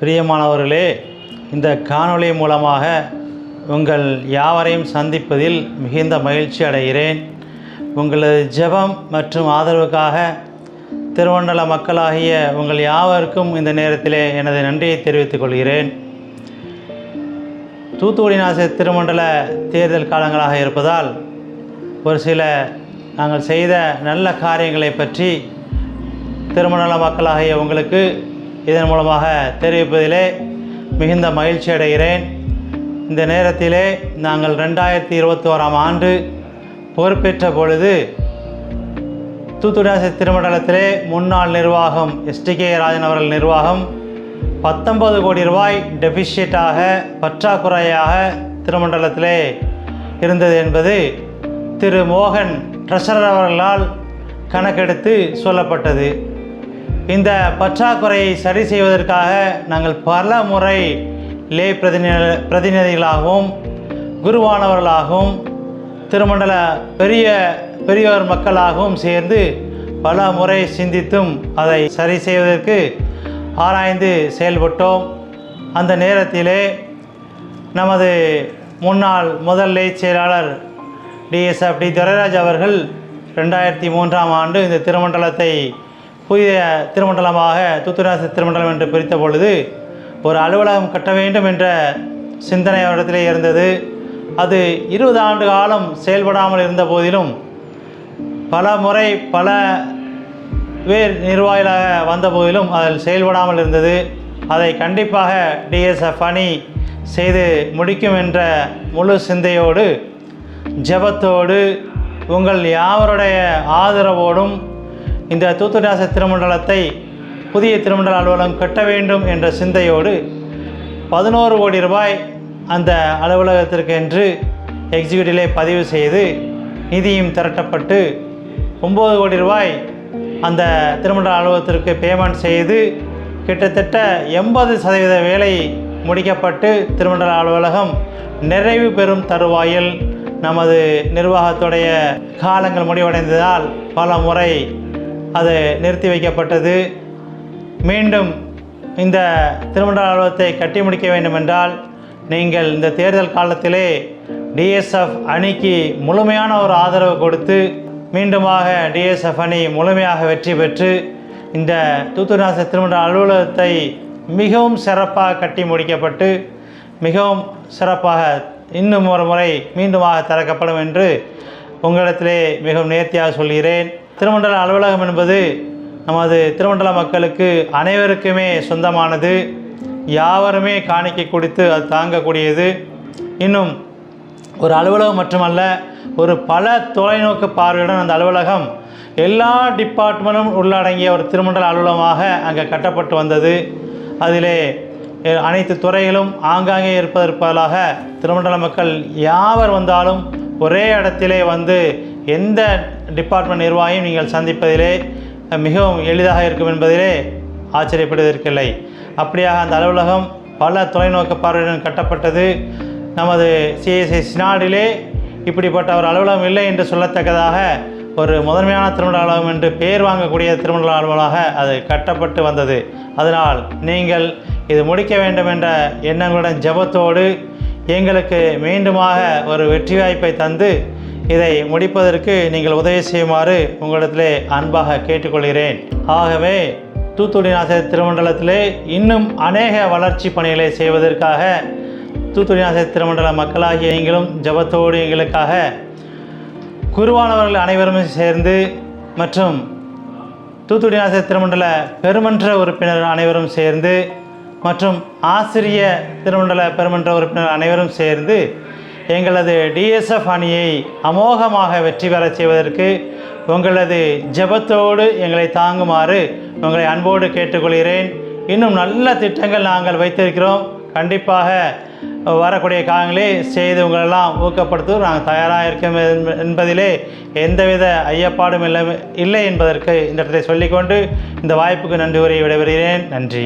பிரியமானவர்களே, இந்த காணொளி மூலமாக உங்கள் யாவரையும் சந்திப்பதில் மிகுந்த மகிழ்ச்சி அடைகிறேன். உங்களது ஜெபம் மற்றும் ஆதரவுக்காக திருமண்டல மக்களாகிய உங்கள் யாவருக்கும் இந்த நேரத்திலே எனது நன்றியை தெரிவித்துக் கொள்கிறேன். தூத்துக்குடி நாசிரியர் திருமண்டல தேர்தல் காலங்களாக இருப்பதால் ஒரு சில நாங்கள் செய்த நல்ல காரியங்களை பற்றி திருமண்டல மக்களாகிய உங்களுக்கு இதன் மூலமாக தெரிவிப்பதிலே மிகுந்த மகிழ்ச்சி அடைகிறேன். இந்த நேரத்திலே நாங்கள் 2021ஆம் ஆண்டு பொறுப்பேற்ற பொழுது தூத்துக்குடி நாசிரியர் திருமண்டலத்திலே முன்னாள் நிர்வாகம் STK ராஜன் அவர்கள் நிர்வாகம் 19 கோடி ரூபாய் டெபிசிட்டாக பற்றாக்குறையாக திருமண்டலத்திலே இருந்தது என்பது திரு மோகன் ட்ரெஷரர் அவர்களால் கணக்கெடுத்து சொல்லப்பட்டது. இந்த பற்றாக்குறையை சரி செய்வதற்காக நாங்கள் பல முறை லே பிரதிநிதிகளாகவும் குருவானவர்களாகவும் திருமண்டல பெரியோர் மக்களாகவும் சேர்ந்து பல முறை சிந்தித்தும் அதை சரி செய்வதற்கு ஆராய்ந்து செயல்பட்டோம். அந்த நேரத்திலே நமது முன்னாள் முதல் செயலாளர் DSF டி துரைராஜ் அவர்கள் 2003ஆம் ஆண்டு இந்த திருமண்டலத்தை புதிய திருமண்டலமாக தூத்துக்குடி நாசிரியர் திருமண்டலம் என்று பிரித்த பொழுது ஒரு அலுவலகம் கட்ட வேண்டும் என்ற சிந்தனை அவரிடத்திலே இருந்தது. அது 20 ஆண்டு காலம் செயல்படாமல் இருந்த போதிலும் பல முறை பல பேர் நிர்வாகிகளாக வந்த போதிலும் அதில் செயல்படாமல் இருந்தது. அதை கண்டிப்பாக DSF அணி செய்து முடிக்கும் என்ற முழு சிந்தையோடு ஜெபத்தோடு உங்கள் யாவருடைய ஆதரவோடும் இந்த தூத்துக்குடி நாசிரியர் திருமண்டலத்தை புதிய திருமண்டல அலுவலகம் கட்ட வேண்டும் என்ற சிந்தையோடு 11 கோடி ரூபாய் அந்த அலுவலகத்திற்கு என்று எக்ஸிக்யூட்டிவ்லே பதிவு செய்து நிதியும் திரட்டப்பட்டு 9 கோடி ரூபாய் அந்த திருமண்டல அலுவலகத்திற்கு பேமெண்ட் செய்து கிட்டத்தட்ட 80% வேலை முடிக்கப்பட்டு திருமண்டல அலுவலகம் நிறைவு பெறும் தருவாயில் நமது நிர்வாகத்துடைய காலங்கள் முடிவடைந்ததால் பல முறை அது நிறுத்தி வைக்கப்பட்டது. மீண்டும் இந்த திருமண்டல அலுவலகத்தை கட்டி முடிக்க வேண்டுமென்றால் நீங்கள் இந்த தேர்தல் காலத்திலே DSF அணிக்கு முழுமையான ஒரு ஆதரவு கொடுத்து மீண்டுமாக DSF அணி முழுமையாக வெற்றி பெற்று இந்த தூத்துக்குடி நாசிரியர் திருமண்டல அலுவலகத்தை மிகவும் சிறப்பாக கட்டி முடிக்கப்பட்டு மிகவும் சிறப்பாக இன்னும் ஒரு முறை மீண்டுமாக திறக்கப்படும் என்று உங்களிடத்திலே மிகவும் நேர்த்தியாக சொல்கிறேன். திருமண்டல அலுவலகம் என்பது நமது திருமண்டல மக்களுக்கு அனைவருக்குமே சொந்தமானது. யாவருமே காணிக்கை கொடுத்து அது தாங்கக்கூடியது. இன்னும் ஒரு அலுவலகம் மட்டுமல்ல, ஒரு பல தொலைநோக்கு பார்வையுடன் அந்த அலுவலகம் எல்லா டிபார்ட்மெண்ட்டும் உள்ளடங்கிய ஒரு திருமண்டல அலுவலகமாக அங்கே கட்டப்பட்டு வந்தது. அதிலே அனைத்து துறைகளும் ஆங்காங்கே இருப்பதற்காக திருமண்டல மக்கள் யாவர் வந்தாலும் ஒரே இடத்திலே வந்து எந்த டிபார்ட்மெண்ட் நிர்வாகியும் நீங்கள் சந்திப்பதிலே மிகவும் எளிதாக இருக்கும் என்பதிலே ஆச்சரியப்படுவதற்கில்லை. அப்படியாக அந்த அலுவலகம் பல தொலைநோக்கு பார்வையுடன் கட்டப்பட்டது. நமது CSI சினாடிலே இப்படிப்பட்ட ஒரு அலுவலகம் இல்லை என்று சொல்லத்தக்கதாக ஒரு முதன்மையான திருமண்டல அலுவலகம் என்று பெயர் வாங்கக்கூடிய திருமண்டல அலுவலகமாக அது கட்டப்பட்டு வந்தது. அதனால் நீங்கள் இது முடிக்க வேண்டும் என்ற எண்ணங்களுடன் ஜெபத்தோடு எங்களுக்கு மீண்டுமாக ஒரு வெற்றி வாய்ப்பை தந்து இதை முடிப்பதற்கு நீங்கள் உதவி செய்யுமாறு உங்களிடத்திலே அன்பாக கேட்டுக்கொள்கிறேன். ஆகவே தூத்துக்குடி நாசிரியர் திருமண்டலத்திலே இன்னும் அநேக வளர்ச்சி பணிகளை செய்வதற்காக தூத்துக்குடி நாசிரியர் திருமண்டல மக்களாகிய நீங்களும் ஜெபத்தோடு எங்களுக்காக குருவானவர்கள் அனைவரும் சேர்ந்து மற்றும் தூத்துக்குடி நாசிரியர் திருமண்டல பெருமன்ற உறுப்பினர் அனைவரும் சேர்ந்து மற்றும் ஆசிரிய திருமண்டல பெருமன்ற உறுப்பினர் அனைவரும் சேர்ந்து எங்களது DSF அணியை அமோகமாக வெற்றி பெற செய்வதற்கு உங்களது ஜெபத்தோடு எங்களை தாங்குமாறு உங்களை அன்போடு கேட்டுக்கொள்கிறேன். இன்னும் நல்ல திட்டங்கள் நாங்கள் வைத்திருக்கிறோம். கண்டிப்பாக வரக்கூடிய காலங்களே செய்து உங்களெல்லாம் ஊக்கப்படுத்த நாங்கள் தயாராக இருக்கோம் என்பதிலே எந்தவித ஐயப்பாடும் இல்லை என்பதற்கு இந்த இடத்தை சொல்லிக்கொண்டு இந்த வாய்ப்புக்கு நன்றி கூறி விடைபெறுகிறேன். நன்றி.